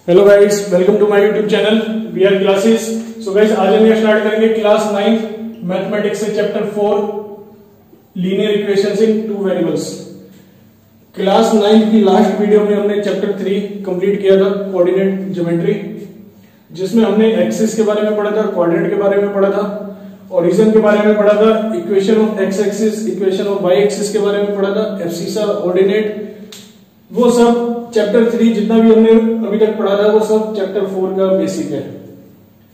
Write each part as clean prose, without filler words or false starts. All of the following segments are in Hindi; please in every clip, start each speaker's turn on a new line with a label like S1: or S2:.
S1: Hello guys, welcome to my YouTube channel we are classes. So guys, आज हम स्टार्ट करेंगे क्लास 9 मैथमेटिक्स से chapter 4 linear equations in two variables. Class 9 की लास्ट वीडियो में हमने चैप्टर 3 कंप्लीट किया था, कोऑर्डिनेट ज्योमेट्री, जिसमें हमने एक्सिस के बारे में पढ़ा था, कोऑर्डिनेट के बारे में पढ़ा था, ओरिजिन के बारे में पढ़ा था, equation of x axis, equation of y axis के बारे में पढ़ा था, एब्सिसा, ऑर्डिनेट, वो सब चैप्टर 3 जितना भी हमने अभी तक पढ़ा था वो सब चैप्टर 4 का बेसिक है।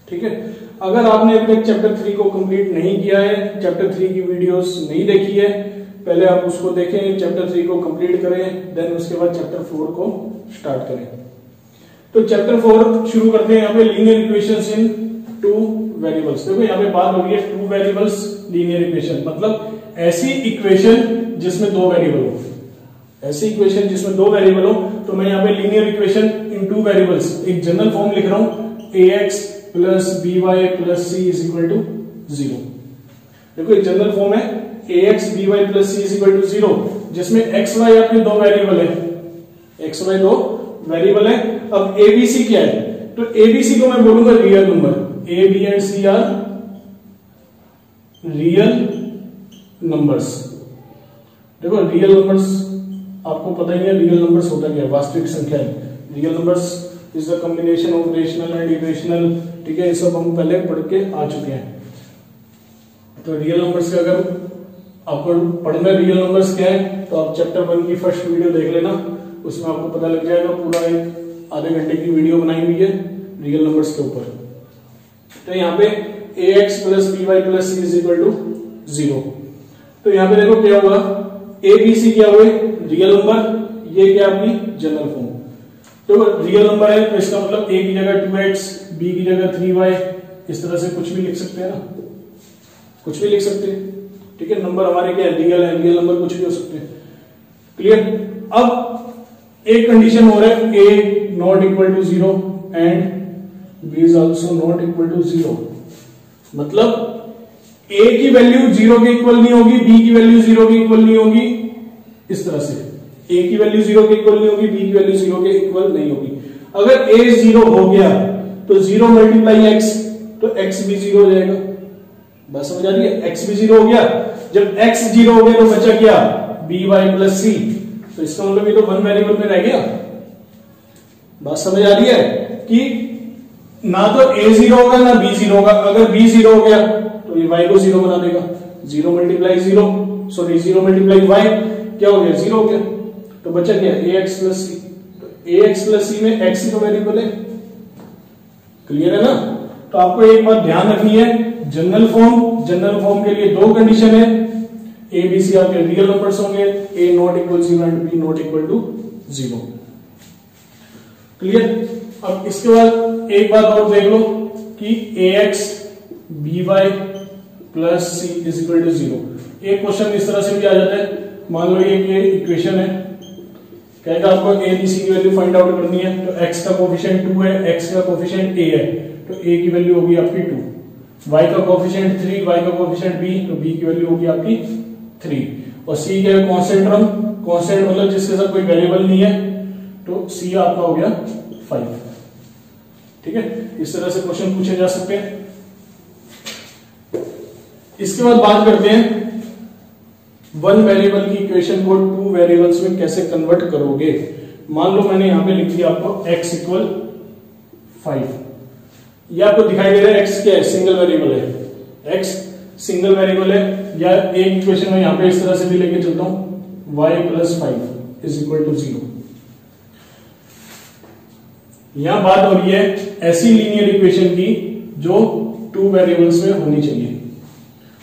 S1: ठीक है, अगर आपने अभी तक चैप्टर 3 को कंप्लीट नहीं किया है, चैप्टर 3 की वीडियोस नहीं देखी है, पहले आप उसको देखें, चैप्टर 3 को कंप्लीट करें, देन उसके बाद चैप्टर 4 को स्टार्ट करें। तो चैप्टर 4 शुरू करते हैं। यहाँ पे linear equations in two variables. देखो यहाँ पे बात हो रही है टू वेरिएबल्स लीनियर इक्वेशन, मतलब ऐसी इक्वेशन जिसमें दो वेरिएबल हो, ऐसी इक्वेशन जिसमें दो वेरिएबल हो। तो मैं यहाँ पे linear equation in two variables एक जनरल फॉर्म लिख रहा हूं, ax plus by plus c is equal to 0। देखो एक जनरल फॉर्म है ax by plus c is equal to 0, जिसमें x y आपके दो वेरिएबल है, x y दो वेरिएबल है। अब abc क्या है? तो abc को मैं बोलूंगा real number, a b and c are real numbers. देखो रियल नंबर्स आपको पता ही है, रियल नंबर्स होता क्या है? वास्तविक संख्या है। Real numbers is the combination of rational and irrational. ठीक है, ये सब हम पहले पढ़ के आ चुके हैं। तो रियल नंबर्स का अगर आपको पढ़ना रियल नंबर्स क्या है, तो आप चैप्टर 1 की फर्स्ट वीडियो देख लेना, उसमें आपको पता लग जाएगा। पूरा एक आधे घंटे की वीडियो बनाई हुई है रियल नंबर्स के ऊपर। तो यहाँ पे ax plus by plus c is equal to 0। तो यहाँ पे देखो क्या होगा, abc क्या हुए? रियल नंबर, ये क्या आपकी जनरल फॉर्म। तो रियल नंबर है तो इसका मतलब a की जगह 2x, b की जगह 3y, इस तरह से कुछ भी लिख सकते हैं ना, कुछ भी लिख सकते हैं। ठीक है, नंबर हमारे क्या है? रियल है, रियल नंबर कुछ भी हो सकते हैं। क्लियर? अब एक कंडीशन हो रहा है, a not equal to 0 and b is also not equal to 0। मतलब a की वैल्यू 0 के इक्वल नहीं होगी, b की वैल्यू 0 के इक्वल नहीं होगी, इस तरह से a की वैल्यू 0 के इक्वल नहीं होगी, b की वैल्यू 0 के इक्वल नहीं होगी। अगर a 0 हो गया तो 0 मल्टीप्लाई x, तो x भी 0 हो जाएगा। बात समझ आ रही है? x भी 0 हो गया। जब x 0 हो गया तो बचा क्या? by plus c। तो इसका मतलब ये तो वन वेरिएबल में रह गया। बात समझ आ रही है कि ना तो a 0 होगा ना b 0 होगा। अगर b 0 हो गया तो ये y को 0 बना देगा। 0 मल्टीप्लाई 0, सॉरी 0 मल्टीप्लाई y क्या हो गया? 0 हो गया। तो बचा क्या? ax plus c। तो ax प्लस c में x ही तो वेरिएबल है। क्लियर है ना? तो आपको एक बात ध्यान रखनी है, जनरल फॉर्म के लिए दो कंडीशन है, a b c आपके रियल नंबर्स होंगे, a not equal 0 and b not equal to 0। Clear? अब इसके बाद एक बात और देख लो कि ax by plus c is equal to 0। एक क्वेश्चन इस तरह से भी आ जाता है, मान लो ये इक्वेशन है, कहेगा आपको a b c की वैल्यू फाइंड आउट करनी है। तो x का कोफिशिएंट 2 है, x का कोफिशिएंट a है, तो a की वैल्यू होगी आपकी 2। y का कोफिशिएंट 3, y का कोफिशिएंट b, तो b की वैल्यू होगी आपकी 3। और c क्या है? कांस्टेंट टर्म, कांस्टेंट मतलब जिसके साथ कोई वेरिएबल नहीं है, तो c आपका हो गया 5। ठीक है, इस तरह से क्वेश्चन पूछे जा सकते हैं। इसके बाद बात करते हैं वन वेरिएबल की इक्वेशन को टू वेरिएबल्स में कैसे कन्वर्ट करोगे। मान लो मैंने यहां पे लिख दिया आपको x इक्वल 5, या आपको दिखाई दे रहा है x क्या है? सिंगल वेरिएबल है, x सिंगल वेरिएबल है। या एक इक्वेशन में यहां पे इस तरह से भी लेके चलता हूं, y plus 5 is equal to 0। यहां बात हो रही है ऐसी लीनियर इक्वेशन की जो टू वेरिएबल्स में होनी चाहिए।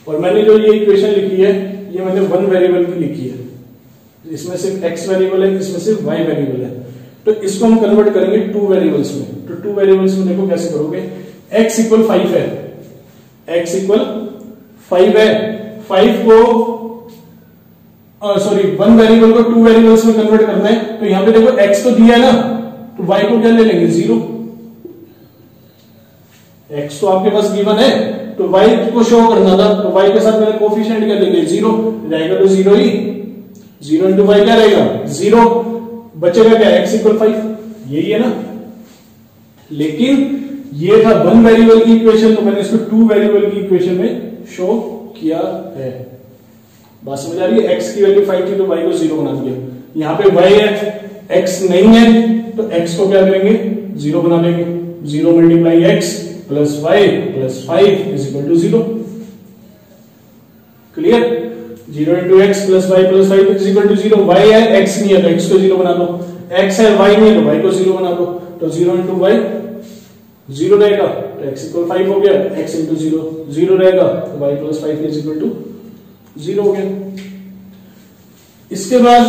S1: और मैंने जो ये इक्वेशन लिखी है, ये मैंने वन वेरिएबल की लिखी है, इसमें सिर्फ x वेरिएबल है, इसमें सिर्फ y वेरिएबल है। तो इसको हम कन्वर्ट करेंगे टू वेरिएबल्स में। तो टू वेरिएबल्स में देखो कैसे करोगे। x इक्वल 5 है, x इक्वल 5 है, 5 को सॉरी वन वेरिएबल को टू वेरिएबल्स में कन्वर्ट करना है। तो यहां पे देखो x तो दिया है ना, तो y को क्या ले लेंगे? 0। x तो आपके पास गिवन है, तो y को शो करना था, तो y के साथ मैंने कोफिशिएंट क्या लेंगे? 0 रहेगा, तो 0 ही। 0 इंटू y क्या रहेगा? 0। बचेगा क्या? x इक्वल 5, यही है ना। लेकिन ये था वन वेरिएबल की इक्वेशन, तो मैंने इसको टू वेरिएबल की इक्वेशन में शो किया है। बात समझ आ रही है? x की वैल्यू 5 थी तो y को 0 बना दिया। यहाँ पे y है, x नहीं है तो x को क्या करेंगे? 0 बना देंगे। 0 multiply x plus y plus 5 is equal to 0। Clear? 0 into x plus y plus 5 is equal to 0। y है, x नहीं है तो x को 0 बना दो। x है, y नहीं है तो y को 0 बना दो। तो 0 इंटू वाई 0 रहेगा तो x इक्वल 5 हो गया। x इंटू 0 0 रहेगा तो y plus 5 is equal to 0 हो गया। इसके बाद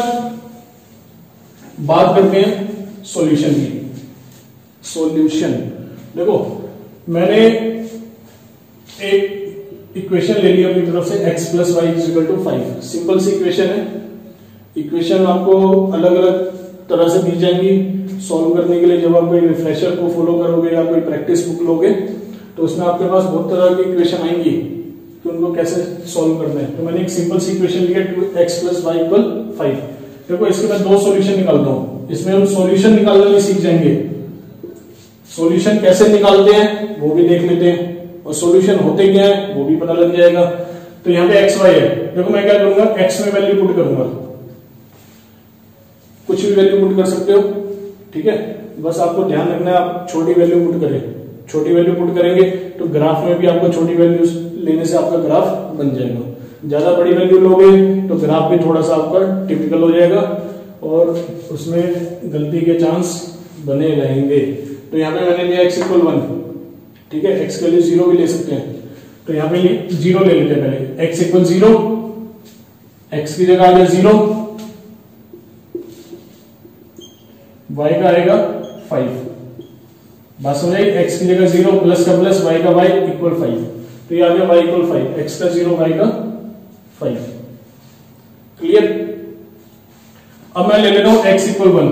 S1: बात करते हैं सॉल्यूशन की। सॉल्यूशन देखो, मैंने एक इक्वेशन ले ली अपनी तरफ से x plus y is equal to 5। Simple सी इक्वेशन है। इक्वेशन आपको अलग अलग तरह से दी जाएंगी सॉल्व करने के लिए। जब आप कोई रिफ्रेशर को फॉलो करोगे या कोई प्रैक्टिस बुक लोगे तो उसमें आपके पास बहुत तरह की इक्वेशन आएंगी कि उनको कैसे सॉल्व करना है। तो मैंने एक सिंपल सी इक्वेशन लिया 2x प्लस वाई इक्वल 5। देखो इसके बाद दो सॉल्यूशन निकालता हूं। इसमें हम सॉल्यूशन निकालना भी सीख जाएंगे। सॉल्यूशन कैसे निकालते हैं वो भी देख लेते हैं, और सॉल्यूशन होते क्या है वो भी पता लग जाएगा। तो यहाँ पे x y है। देखो मैं क्या करूंगा, x में वैल्यू पुट करूंगा। कुछ भी वैल्यू पुट कर सकते हो, ठीक है। बस आपको ध्यान रखना है आप छोटी वैल्यू पुट करें। छोटी वैल्यू पुट करेंगे तो ग्राफ में भी आपको छोटी वैल्यू लेने से आपका ग्राफ बन जाएगा। ज्यादा बड़ी वैल्यू लोगे तो ग्राफ भी थोड़ा सा आपका टिपिकल हो जाएगा और उसमें गलती के चांस बने रहेंगे। तो यहाँ पे मैंने लिया x इक्वल 1, ठीक है। x के लिए 0 भी ले सकते हैं, तो यहाँ पे 0 ले लेते हैं पहले। x इक्वल 0, x की जगह आ गया 0, y का आएगा 5। बात समझ आई? x की जगह 0, प्लस का प्लस, y का y इक्वल 5। तो ये आ गया y इक्वल 5, x का 0, y का 5। क्लियर? अब मैं ले लेता हूं x इक्वल 1।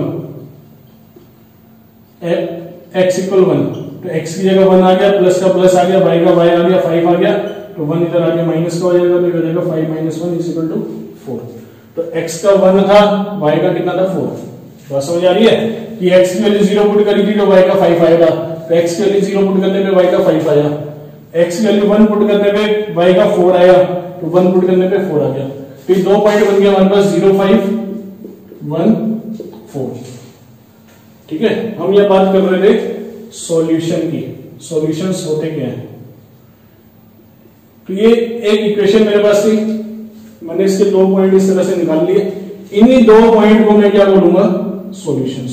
S1: x इक्वल 1, तो x की जगह 1 आ गया, प्लस का प्लस आ गया, y का y आ गया, 5 आ गया, तो 1 इधर आ गया, माइनस का हो जाएगा, तो हो जाएगा 5 माइनस 1 इज इक्वल टू 4। तो x का 1 था, y का कितना था? 4। बात समझ आ रही है कि x की वैल्यू 0 पुट करी थी तो y का 5 आएगा। तो x की वैल्यू 0 पुट करने पे y का 5 आया। x की वैल्यू 1 पुट करने पे y का 4 आया, तो 1 पुट करने पे 4 आ गया। तो ये 2 पॉइंट बन गया हमारे पास 0 5 1 4। ठीक है, हम यह बात कर रहे थे सॉल्यूशन की। सॉल्यूशंस होते क्या हैं? तो ये एक इक्वेशन मेरे पास थी, मैंने इसके 2 पॉइंट इस तरह से निकाल लिए। इन्हीं 2 पॉइंट को मैं क्या बोलूंगा? सॉल्यूशंस।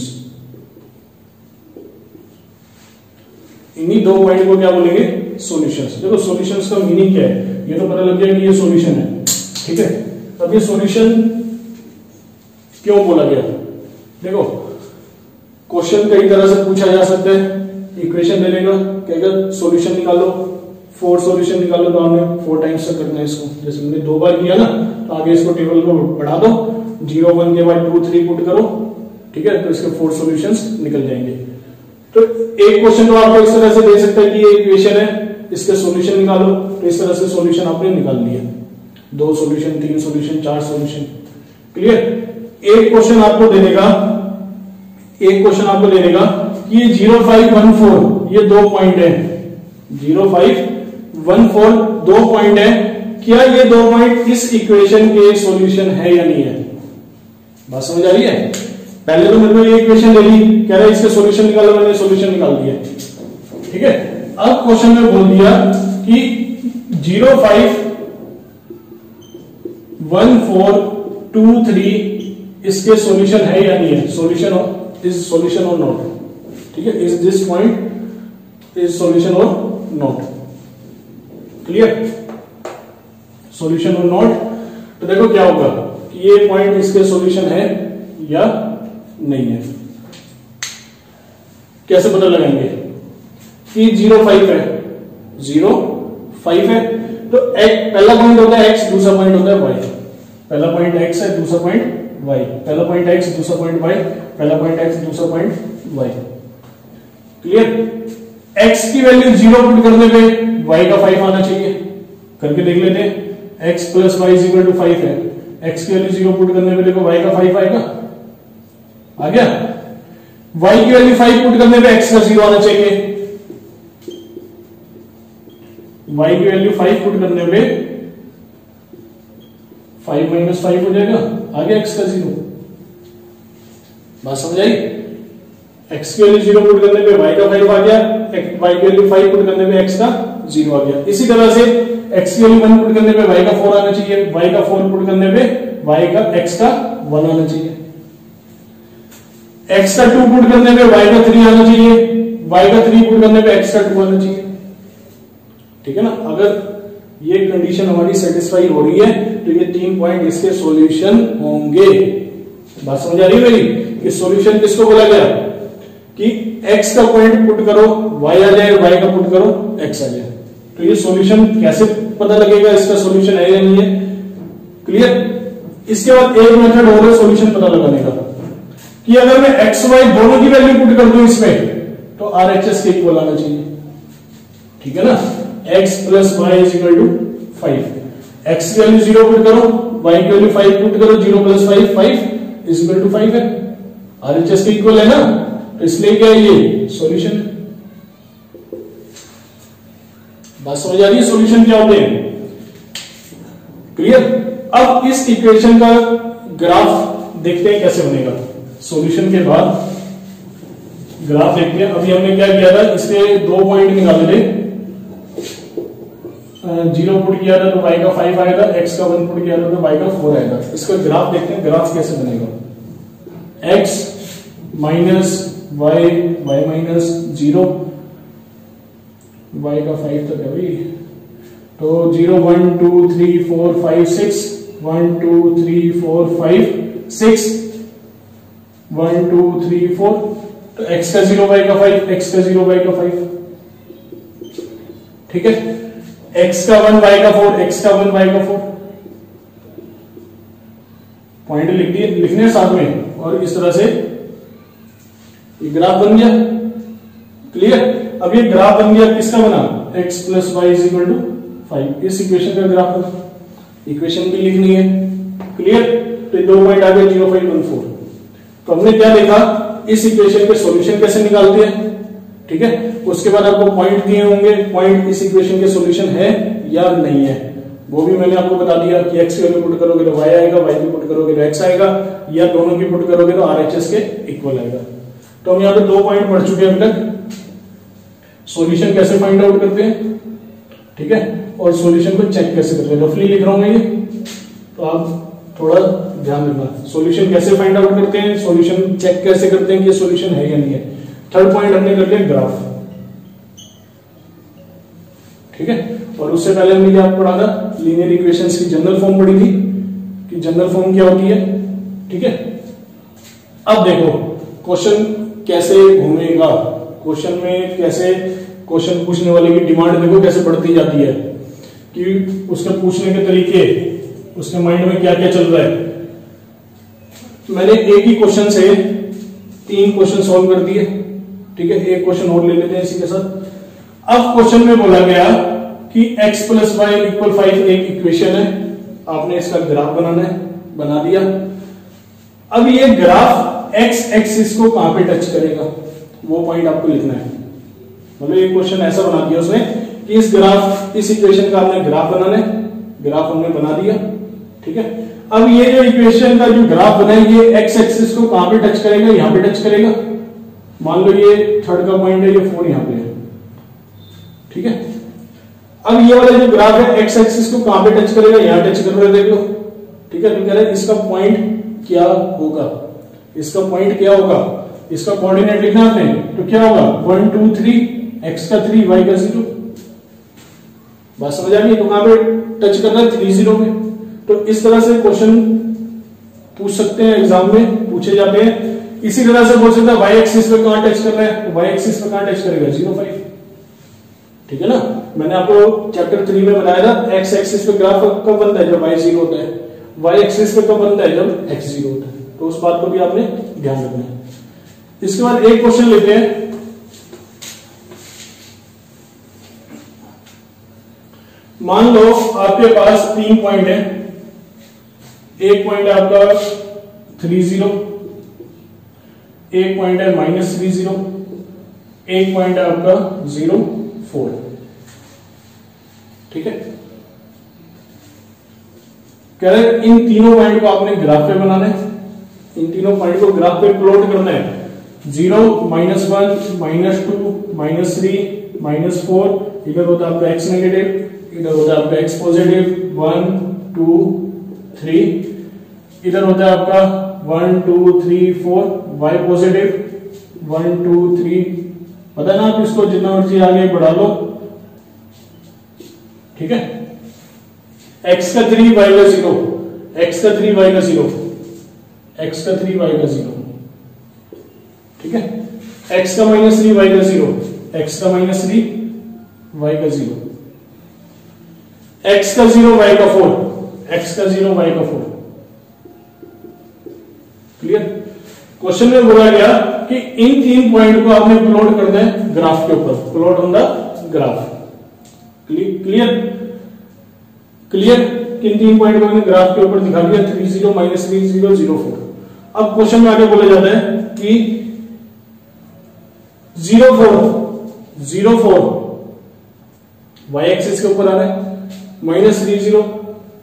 S1: इन्हीं 2 पॉइंट को क्या बोलेंगे? सॉल्यूशंस। देखो सॉल्यूशंस का मीनिंग क्या है ये तो पता लग गया कि ये सॉल्यूशन है, ठीक है। अब ये सॉल्यूशन क्यों बोला गया? देखो क्वेश्चन कई तरह से पूछा जा सकता है। इक्वेशन दे देगा, कहेगा सॉल्यूशन निकालो, 4 सॉल्यूशन निकालो, तो हमने 4 टाइम्स से करना है इसको। जैसे हमने 2 बार किया ना, तो आगे इसको टेबल को बढ़ा दो, 0 1 के बाद 2 3 पुट करो, ठीक है, तो इसके 4 सॉल्यूशंस निकल जाएंगे। तो एक क्वेश्चन तो आपको इस तरह से दे सकता है कि ये इक्वेशन है, इसके सॉल्यूशन निकालो, तो इस तरह से सॉल्यूशन आपने निकाल लिया। 2 सॉल्यूशन, 3 सॉल्यूशन, 4 सॉल्यूशन। क्लियर? एक क्वेश्चन आपको दे देगा कि ये 0 5 1 4 ये 2 पॉइंट है। 0 5 1 4 2 पॉइंट है। क्या ये 2 पॉइंट इस इक्वेशन के सॉल्यूशन है या नहीं है? बात समझ आ रही है? पहले तो मेरे को ये इक्वेशन ले ली, कह रहा है इसके सॉल्यूशन निकालो, मैंने सॉल्यूशन निकाल दिया, ठीक है। अब क्वेश्चन में बोल दिया कि 0 5 1 4 2 3 इसके सॉल्यूशन है या नहीं है? सॉल्यूशन इज सॉल्यूशन और नॉट, ठीक है। Is this point is solution और नॉट? क्लियर? सॉल्यूशन और नॉट। तो देखो क्या होगा कि ये पॉइंट इसके सॉल्यूशन है या नहीं है। कैसे पता लगाएंगे कि 0 5 है, 0 5 है, तो पहला पॉइंट होता है x, दूसरा पॉइंट होता है y। पहला पॉइंट x है, दूसरा पॉइंट y। पहला पॉइंट x, दूसरा पॉइंट y, पहला पॉइंट x, दूसरा पॉइंट y। क्लियर? x की वैल्यू 0 पुट करने पे y का 5 आना चाहिए। करके देख लेते हैं। x plus y is equal to 5 है, x की वैल्यू 0 पुट करने पे देखो y का 5 आएगा, आ गया। y की वैल्यू 5 पुट करने पे x का 0 आना चाहिए। y की वैल्यू 5 पुट करने पे 5 माइनस 5 हो जाएगा, आगे x का 0। बात समझ आई? x की वैल्यू 0 पुट करने पे y का 5 आ गया, y की वैल्यू 5 पुट करने पे x का 0 आ गया। इसी तरह से x की वैल्यू 1 पुट करने पे y का 4 आना चाहिए, y का 4 पुट करने पे x का 1 आना चाहिए, x का 2 पुट करने पे y का 3 आना चाहिए, y का 3 पुट करने पे x का 2 आना चाहिए। ठीक है ना? अगर ये कंडीशन हमारी सेटिस्फाई हो रही है तो ये 3 पॉइंट इसके सॉल्यूशन होंगे। बात समझ आ रही है मेरी? कि सॉल्यूशन किसको बोला गया कि x का पॉइंट पुट करो y आ जाए, y का पुट करो x आ जाए। तो ये सॉल्यूशन कैसे पता लगेगा इसका सॉल्यूशन है या नहीं है? क्लियर? इसके बाद एक मेथड और है सॉल्यूशन पता लगाने का कि अगर मैं x y दोनों की वैल्यू पुट कर दूं इसमें तो RHS के इक्वल आना चाहिए। ठीक है ना? x plus y is equal to 5। x की वैल्यू 0 पुट करो, y की वैल्यू 5 पुट करो, 0 प्लस 5 इज इक्वल टू 5 है। RHS के इक्वल है ना, तो इसलिए क्या है ये सॉल्यूशन। बात समझ आ रही है? सॉल्यूशन क्या होते हैं? क्लियर? अब इस इक्वेशन का ग्राफ देखते हैं कैसे बनेगा। सॉल्यूशन के बाद ग्राफ देखते हैं। अभी हमने क्या किया था, इसके 2 पॉइंट निकाले थे, 0 पुट किया था तो y का 5 आएगा, x का 1 पुट किया था तो y का 4 आएगा। इसका ग्राफ देखते हैं, ग्राफ कैसे बनेगा। x minus y minus 0, y का 5 तक है भाई, तो 0 1 2 3 4 5 6 1 2 3 4 5 6 1 2 3 4, तो x का 0 y का 5, x का 0 y का 5। ठीक है? x का 1 y का 4, x का 1 y का 4। पॉइंट लिखने हैं साथ में, और इस तरह से ये ग्राफ बन गया। क्लियर? अब ये ग्राफ बन गया, किसका बना? x plus y is equal to 5। इस इक्वेशन का ग्राफ बना, इक्वेशन भी लिखनी है। क्लियर? तो 2 पॉइंट आ गए 0 5 1 4। तो हमने क्या देखा, इस इक्वेशन के सॉल्यूशन कैसे निकालते हैं। ठीक है? उसके बाद आपको पॉइंट दिए होंगे, पॉइंट इस इक्वेशन के सॉल्यूशन है या नहीं है, वो भी मैंने आपको बता दिया कि x की वैल्यू पुट करोगे तो y आएगा, y की पुट करोगे तो x आएगा, या दोनों की पुट करोगे तो RHS के इक्वल आएगा। तो हम यहाँ पे 2 पॉइंट पढ़ चुके हैं अभी तक। सॉल्यूशन कैसे फाइंड आउट करते हैं, ठीक है, और सॉल्यूशन को चेक कैसे करते हैं। रफली लिख रहा हूं ये, तो आप थोड़ा ध्यान रखना। सॉल्यूशन कैसे फाइंड आउट करते हैं, सॉल्यूशन चेक कैसे करते हैं कि ये सॉल्यूशन है या नहीं है। थर्ड पॉइंट हमने कर लिया ग्राफ। ठीक है? और उससे पहले हमने क्या पढ़ा था, लीनियर इक्वेशंस की जनरल फॉर्म पढ़ी थी कि जनरल फॉर्म क्या होती है। ठीक है? अब देखो क्वेश्चन कैसे घूमेगा, क्वेश्चन में कैसे क्वेश्चन पूछने वाले की डिमांड देखो कैसे बढ़ती जाती है, कि उसके पूछने के तरीके, उसके माइंड में क्या क्या चल रहा है। मैंने एक ही क्वेश्चन से 3 क्वेश्चन सॉल्व कर दिए। ठीक है? एक क्वेश्चन और ले लेते हैं इसी के साथ। अब क्वेश्चन में बोला गया कि x प्लस वाई इक्वल 5 एक इक्वेशन है, आपने इसका ग्राफ बनाना है, बना दिया। अब ये ग्राफ x एक्सिस को कहां पे टच करेगा, वो पॉइंट आपको लिखना है। मतलब ये क्वेश्चन ऐसा बना दिया उसने कि इस ग्राफ, इस इक्वेशन का आपने ग्राफ बनाना है, ग्राफ हमने बना दिया। ठीक है? अब ये जो इक्वेशन का जो ग्राफ बना है, ये x एक्सिस को कहां पे टच करेगा, यहां पे टच करेगा। मान लो ये थर्ड का पॉइंट है, ये 4 यहां पे है। ठीक है? अब ये वाला जो ग्राफ है x एक्सिस को कहां पे टच करेगा, यहां टच कर रहा है, देख लो। ठीक है? तो कह रहे हैं इसका पॉइंट क्या होगा, इसका पॉइंट क्या होगा, इसका कोऑर्डिनेट लिखना आपने, तो क्या होगा 1 2 3, x का 3 y का 0। बात समझ आ गई? तो कहां पे टच करना है, 3 0 में। तो इस तरह से क्वेश्चन पूछ सकते हैं, एग्जाम में पूछे जाते हैं। इसी तरह से बोल सकता है y एक्सिस पे कहां टच कर रहा है, तो y एक्सिस पे कहां टच करेगा, 0 5। ठीक है ना? मैंने आपको चैप्टर 3 में बताया था x एक्सिस पे ग्राफ कब बनता है, जब y 0 होता है, y एक्सिस पे कब बनता है, जब x 0 होता है। तो उस बात को भी आपने ध्यान रखना है। इसके बाद एक क्वेश्चन लेते हैं। मान लो आपके पास 3 पॉइंट है, एक पॉइंट है आपका 3 0, एक पॉइंट है -30, एक पॉइंट है आपका 0,4। ठीक है, कह रहे इन तीनों पॉइंट को आपने ग्राफ पे बनाना है, इन तीनों पॉइंट को ग्राफ पे प्लॉट करना है। 0, -1, -2, -3, -4, इधर होता है आपका x नेगेटिव, इधर होता है आपका x पॉजिटिव, 1, 2, 3, इधर होता है आपका 1, 2, 3, 4 y पॉजिटिव, 1, 2, 3। पता है ना, आप इसको जितना मर्जी आगे बढ़ा लो। ठीक है, x का 3 y का 0, x का 3 y का 0, x का 3 y का 0। ठीक है, x का -3 y का 0, x का -3 y का 0, x का 0 y का 4, x का 0 y का 4। क्लियर? क्वेश्चन में बोला गया कि इन तीन पॉइंट को आपने प्लॉट करना है ग्राफ के ऊपर, plot on the graph. Clear? Clear? किन तीन पॉइंट को ग्राफ के ऊपर दिखा दिया, 30, -30, 0,4। अब क्वेश्चन में आगे बोला जाता है कि 0,4 y एक्सिस के ऊपर आ रहा है, -30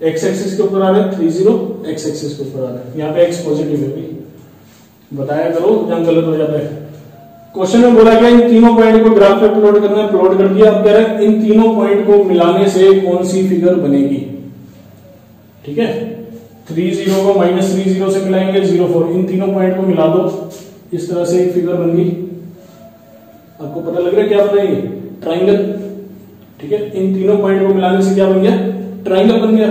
S1: x एक्सिस के ऊपर आ रहा है, 30 x एक्सिस के ऊपर आ रहा है। यहाँ पे x पॉजिटिव है भाई, बताया करो जहां गलत हो जाता है। क्वेश्चन में बोला गया इन तीनों पॉइंट को ग्राफ पे प्लॉट करना है, प्लॉट कर दिया। अब कह रहा है इन तीनों पॉइंट को मिलाने से कौन सी फिगर बनेगी। ठीक है, 30 को -30 से मिलाएंगे 0,4, इन तीनों पॉइंट को मिला दो, इस तरह से एक फिगर बन गई। आपको पता लग रहा है क्या बनेगी, ट्राइंगल। ठीक है, इन तीनों पॉइंट को मिलाने से क्या बन गया, ट्राइंगल बन गया।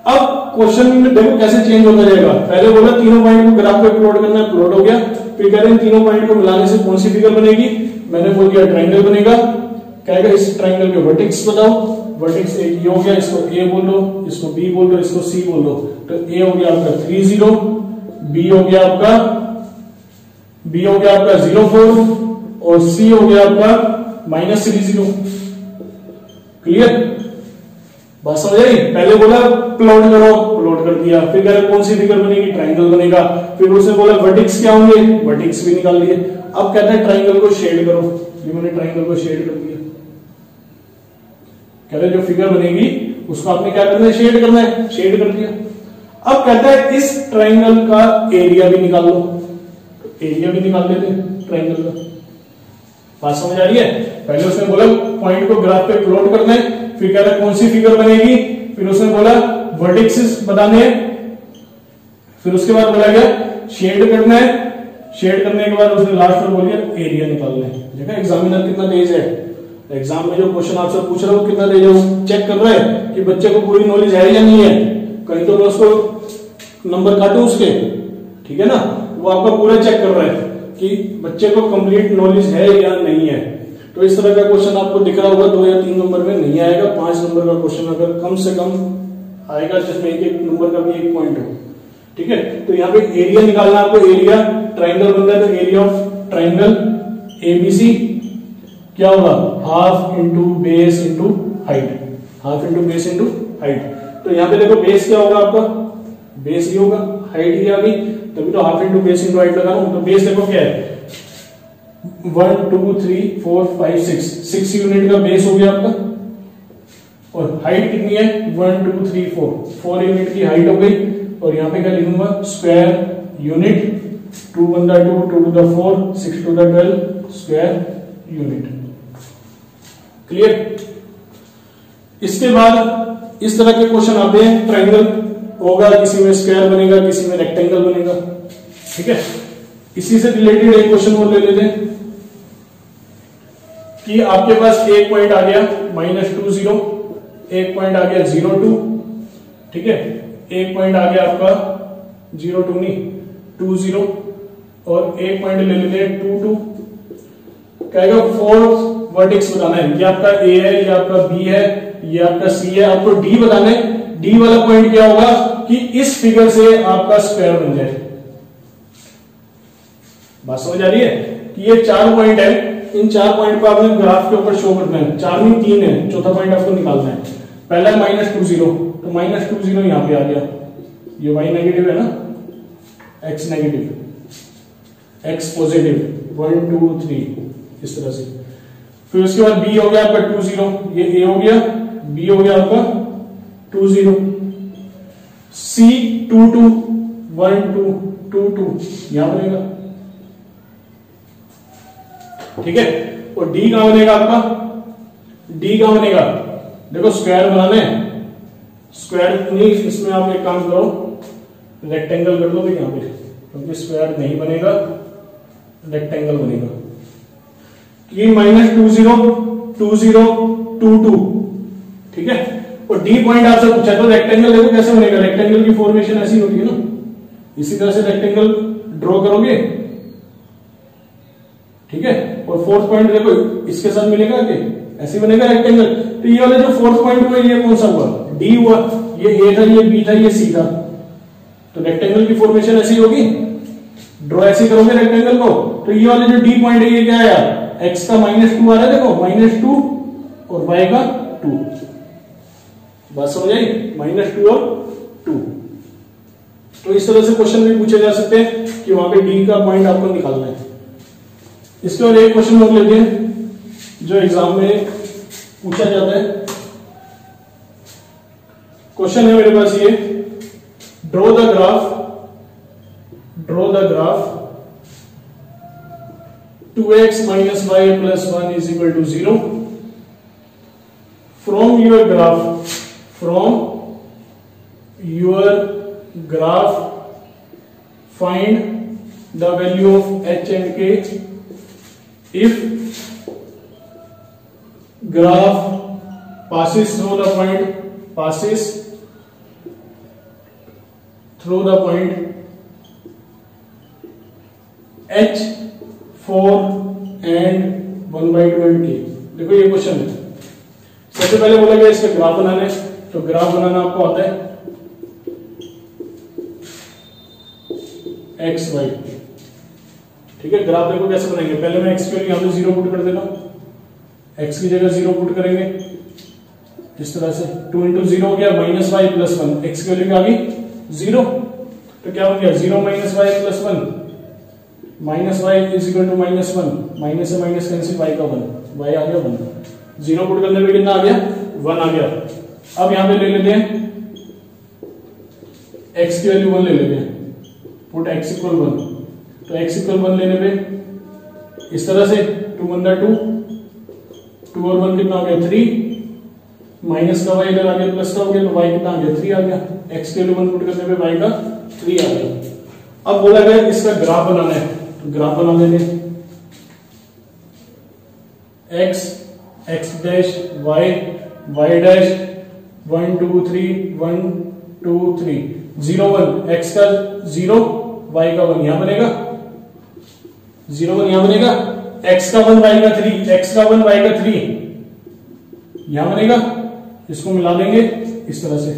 S1: अब क्वेश्चन में देखो कैसे चेंज होता जाएगा। पहले बोला तीनों पॉइंट को ग्राफ पे प्लॉट करना है, प्लॉट हो गया। फिर कह रहे हैं तीनों पॉइंट को मिलाने से कौन सी फिगर बनेगी, मैंने बोल दिया ट्राइंगल बनेगा। कहेगा इस ट्राइंगल के वर्टेक्स बताओ, वर्टेक्स एक ये हो गया, इसको ए बोल लो, इसको बी बोल लो, इसको सी बोल लो। तो ए हो गया आपका 30, बी हो गया आपका 0,4 और सी हो गया आपका -30। क्लियर? बात समझ आई? पहले बोला प्लॉट करो, प्लॉट कर दिया। फिर कह रहे कौन सी फिगर बनेगी, ट्राइंगल बनेगा। फिर उसने बोला वर्टेक्स क्या होंगे, वर्टेक्स भी निकाल लिए। अब कहता है ट्राइंगल को शेड करो, ये मैंने ट्राइंगल को शेड कर दिया। कह रहे जो फिगर बनेगी उसको आपने क्या करना है, शेड करना है, शेड कर दिया। अब कहता है इस ट्राइंगल का एरिया भी निकाल लो, एरिया भी निकाल लेते हैं ट्राइंगल का। बात समझ आ रही है? पहले उसने बोला पॉइंट को ग्राफ पे प्लॉट करना है, फिर कह रहा कौन सी फिगर बनेगी, फिर उसने बोला वर्टेक्सेस बताने हैं, फिर उसके बाद बोला गया शेड करना है, शेड करने के बाद उसने लास्ट में बोल दिया एरिया निकालना है। देखा एग्जामिनर कितना तेज है, एग्जाम में जो क्वेश्चन आपसे पूछ रहा हूं कितना तेज है, चेक कर रहा है कि बच्चे को पूरी नॉलेज है या नहीं है। कहीं तो मैं उसको नंबर काटूं उसके, ठीक है ना, वो आपका पूरा चेक कर रहा है कि बच्चे को कंप्लीट नॉलेज है या नहीं है। तो इस तरह का क्वेश्चन आपको दिख रहा होगा 2 या 3 नंबर में नहीं आएगा, 5 नंबर का क्वेश्चन अगर कम से कम आएगा जिसमें एक नंबर का भी 1 पॉइंट हो। ठीक है, तो यहाँ पे एरिया निकालना आपको, एरिया ट्राइंगल बन रहा है तो एरिया ऑफ ट्राइंगल एबीसी क्या होगा, half into base into height, half into base into height. तो यहाँ पे देखो बेस क्या होगा आपका, बेस ये होगा, हाइट ये आ गई, तभी तो half into base into height लगा रहा हूं। तो बेस देखो क्या है, 1 2 3 4 5 6 यूनिट का बेस हो गया आपका। और हाइट कितनी है, 1 2 3 4 यूनिट की हाइट हो गई। और यहाँ पे क्या लिखूंगा, square unit, 2 1 2 2 2 4 6 2 12 square unit. Clear? इसके बाद इस तरह के क्वेश्चन आते हैं, ट्राइंगल होगा, किसी में स्क्वायर बनेगा, किसी में रेक्टेंगल बनेगा। ठीक है, इसी से रिलेटेड एक क्वेश्चन और ले लेते हैं कि आपके पास एक पॉइंट आ गया -20, एक पॉइंट आ गया 0,2, ठीक है, एक पॉइंट आ गया आपका 0,2 नहीं 20, और एक पॉइंट ले लेते हैं 2,2। कहेगा 4 वर्टेक्स बताना है, ये आपका ए है, ये आपका बी है, ये आपका सी है, आपको डी बताना है। डी वाला पॉइंट क्या होगा कि इस फिगर से आपका स्क्वायर बन जाए। बात समझ आ रही है कि ये 4 पॉइंट है, इन 4 पॉइंट को आपने ग्राफ के ऊपर शो करना है। 4 नहीं 3 है, चौथा पॉइंट आपको निकालना है। पहला -20, तो -20 यहां पे आ गया, ये y नेगेटिव है ना, x नेगेटिव, x पॉजिटिव 1 2 3 इस तरह से। फिर उसके बाद b हो गया आपका 2 0, ये a हो गया, b हो गया आपका 2 0, c 2 2 1 2 2 2 यहां बनेगा, ठीक है। और d कहां बनेगा आपका, d कहां बनेगा, देखो स्क्वायर बनाना है, स्क्वायर नहीं, इसमें आप एक काम करो रेक्टेंगल कर दो भाई यहां पे, क्योंकि स्क्वायर नहीं बनेगा, रेक्टेंगल बनेगा। ये -2 0 2 0 2 2, ठीक है। और डी पॉइंट आपसे पूछा तो रेक्टेंगल देखो कैसे बनेगा, रेक्टेंगल की फॉर्मेशन ऐसी होती है ना, इसी तरह से रेक्टेंगल ड्रॉ करोगे, ठीक है। और फोर्थ पॉइंट देखो इसके साथ मिलेगा कि ऐसे बनेगा रेक्टेंगल। तो ये वाला जो फोर्थ पॉइंट हुआ ये कौन सा हुआ, डी हुआ, ये ए था, ये बी था, ये सी था, तो रेक्टेंगल की फॉर्मेशन ऐसी होगी, ड्रॉ ऐसे करोगे रेक्टेंगल को। तो ये वाले जो डी पॉइंट है ये क्या है यार, x का -2 आ रहा है, देखो -2 और y का 2, बात समझ आई, -2 और 2। तो इस तरह से क्वेश्चन भी पूछे जा सकते हैं कि वहां पे डी का पॉइंट आपको निकालना है। इसके और एक क्वेश्चन और लेते हैं जो एग्जाम में पूछा जाता है। क्वेश्चन है मेरे पास ये, draw the graph 2x minus y plus 1 is equal to 0. From your graph find the value of h and k if graph passes through the point h 4 and 1/2 and k। देखो ये क्वेश्चन है, सबसे पहले बोला गया इसका ग्राफ बनाना है, तो ग्राफ बनाना आपको आता है x y, ठीक है। ग्राफ देखो कैसे बनाएंगे, पहले मैं x के लिए यहां पे 0 पुट कर देता हूं, x की जगह 0 पुट करेंगे इस तरह से, 2 into 0 हो गया -y plus 1, x की वैल्यू आ गई 0, तो क्या हो गया 0 - y plus 1, -y is equal to -1, minus से माइनस कैंसिल, y का 1, y आ गया 1, 0 पुट करने पे कितना आ गया 1 आ गया। अब यहां पे ले लेते हैं x की वैल्यू 1 ले लेते हैं, पुट x इक्वल 1, तो x इक्वल 1 लेने पे इस तरह से 2 1 2, 2 और 1 कितना हो गया 3, माइनस का y इधर आ गया, प्लस का हो गया, तो y कितना आ गया 3 आ गया, x के वैल्यू 1 पुट करने पे y का 3 आ गया। अब बोला गया इसका ग्राफ बनाना है, तो ग्राफ बना लेंगे, x x dash y y dash 1 2 3 1 2 3 0 1, x का 0 y का 1 यहां बनेगा, 0 1 यहां बनेगा, x का 1 y का 3, x का 1 y का 3 यहां बनेगा, इसको मिला देंगे इस तरह से।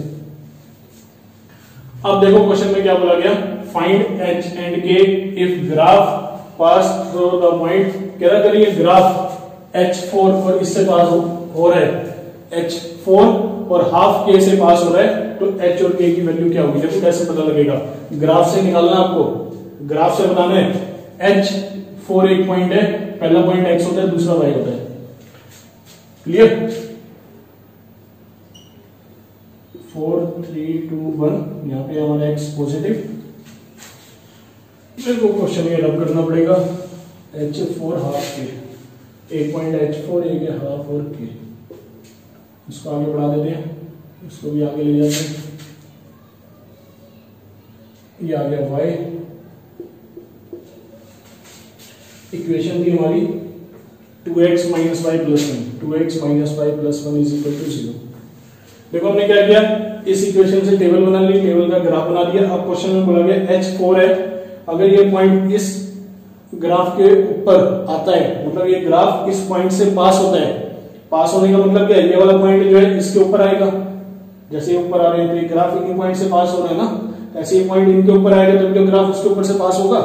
S1: अब देखो क्वेश्चन में क्या बोला गया, find h and k if graph pass through the point, कह रहा करिए ग्राफ h4 और इससे पास हो रहा है, h4 और हाफ k से पास हो रहा है, तो h और k की वैल्यू क्या होगी, देखो कैसे पता लगेगा, ग्राफ से निकालना आपको, ग्राफ से बताना है। h4 एक पॉइंट है, पहला पॉइंट x होता है, दूसरा y होता है, क्लियर। 4 3 2 1, यहां पे हमारा x पॉजिटिव, मेरे को क्वेश्चन ये रब करना पड़ेगा, h4 हाफ k, एक पॉइंट h4 एक है हाफ और k, इसको आगे बढ़ा देते हैं, इसको भी आगे ले जाते हैं, ये आ गया y, इक्वेशन थी हमारी 2x - y + 1, 2x - y + 1 is equal to 0। देखो हमने क्या किया, इस इक्वेशन से टेबल बना ली, टेबल का ग्राफ बना दिया। अब क्वेश्चन में बोला गया h4 है, अगर ये पॉइंट इस ग्राफ के ऊपर आता है, मतलब ये ग्राफ इस पॉइंट से पास होता है, पास होने का मतलब क्या है, ये वाला पॉइंट जो है इसके ऊपर आएगा, जैसे ये ऊपर आ रहे हैं तो ये ग्राफ इन्हीं पॉइंट से पास हो रहा है ना, ऐसे ये पॉइंट इनके ऊपर आएगा तो ग्राफ उसके ऊपर से पास होगा।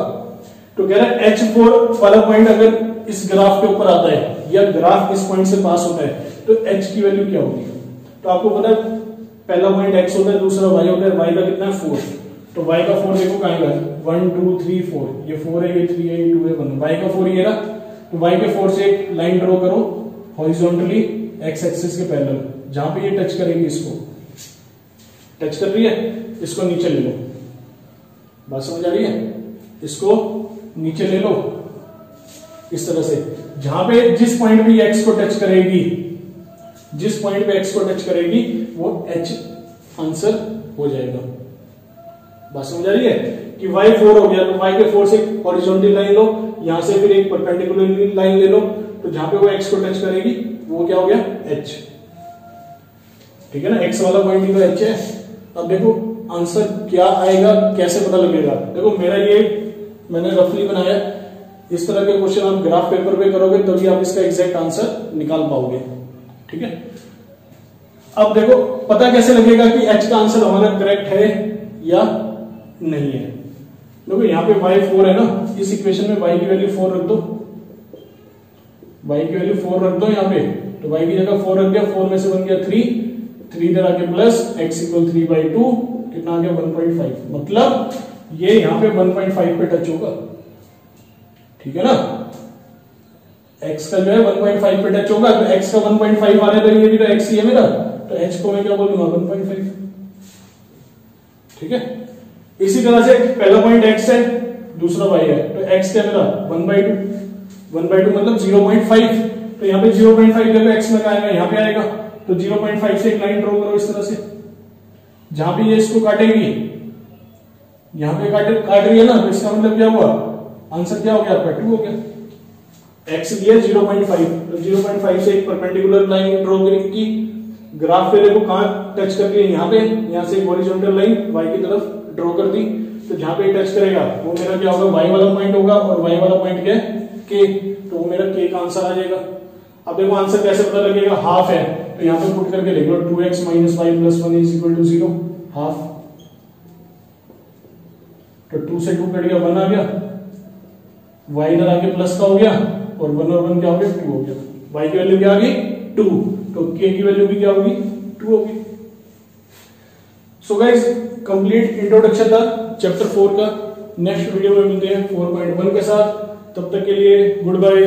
S1: तो कह रहा है h4 वाला पॉइंट अगर इस ग्राफ के ऊपर आता है या ग्राफ इस पॉइंट से पास होता है, तो h की वैल्यू क्या होगी। तो आपको पता है पहला पॉइंट x होता है, दूसरा y होता है, y का कितना है 4, तो y का 4 देखो कहाँ है, 1 2 3 4, ये 4 है, ये 3 है, ये 2 है, 1 y का 4 ये रहा। तो y के 4 से एक लाइन ड्रॉ करो हॉरिजॉन्टली x एक्सिस के पैरेलल, जहां पे ये टच करेगी, इसको टच कर रही है, इसको नीचे ले लो। बात समझ आ रही है? इसको नीचे ले लो इस तरह से, जहां पे जिस पॉइंट पे x को टच करेगी, जिस पॉइंट पे x को टच करेगी वो h आंसर हो जाएगा। बात समझ आ रही है कि y 4 हो गया, तो y के 4 से हॉरिजॉन्टल लाइन लो, यहां से फिर एक परपेंडिकुलर लाइन ले लो, तो जहां पे वो x को टच करेगी वो क्या हो गया, h। ठीक है ना, x वाला पॉइंट ही तो h है। अब देखो आंसर क्या आएगा, कैसे पता लगेगा। देखो मेरा ये मैंने रफली बनाया, इस तरह के क्वेश्चन आप ग्राफ पेपर पे करोगे तभी आप इसका एग्जैक्ट आंसर निकाल पाओगे। ठीक है, अब देखो पता कैसे लगेगा कि h का आंसर हमारा करेक्ट है या नहीं है। देखो यहाँ पे y 4 है ना, इस इक्वेशन में y की वैल्यू 4 रख दो, y की वैल्यू 4 रख दो यहाँ पे, तो y की जगह 4 रख दिया, 4 में से बन गया 3 इधर आके प्लस x इक्वल 3/2, कितना आ गया 1.5, मतलब ये यहाँ पे 1.5 पे टच होगा। ठीक है ना, x का जो है 1.5 पे टच होगा, तो x का 1.5 आ रहा है, तो ये भी तो x ही है मेरा, तो h को मैं क्या बोलूंगा 1.5। ठीक है, इसी तरह से पहला पॉइंट x है, दूसरा y है, तो x क्या मेरा 1/2 मतलब 0.5, तो यहाँ पे 0.5 जब x में आएगा यहाँ पे आएगा, तो 0.5 से एक लाइन ड्रॉ करो इस तरह से, जहां पे ये इसको काटेगी, यहां पे काट रही है ना, तो इसका मतलब क्या हुआ, आंसर क्या हो गया आपका 2 हो गया। x दिया 0.5, तो 0.5 से एक परपेंडिकुलर लाइन ड्रॉ करेगी, ग्राफ पे देखो कहां टच कर रही है, यहाँ पे, यहाँ से एक हॉरिजॉन्टल लाइन y की तरफ ड्रॉ कर दी, तो जहां पे टच करेगा वो मेरा क्या होगा, y वाला पॉइंट होगा, और y वाला पॉइंट क्या है k, तो वो मेरा k का आंसर आ जाएगा। अब देखो आंसर कैसे पता लगेगा, हाफ है, तो यहाँ पे पुट करके लिख लो 2x - y + 1 = 0, हाफ, तो 2 से 2 कट गया, 1 आ गया, y इधर आके प्लस का हो गया, और 1 और 1 क्या हो गया 2 हो गया, y की वैल्यू क्या आ गई 2, तो k की वैल्यू भी क्या होगी 2 होगी। सो गाइस कंप्लीट इंट्रोडक्शन था चैप्टर 4 का। नेक्स्ट वीडियो में मिलते हैं 4.1 के साथ, तब तक के लिए गुड बाय।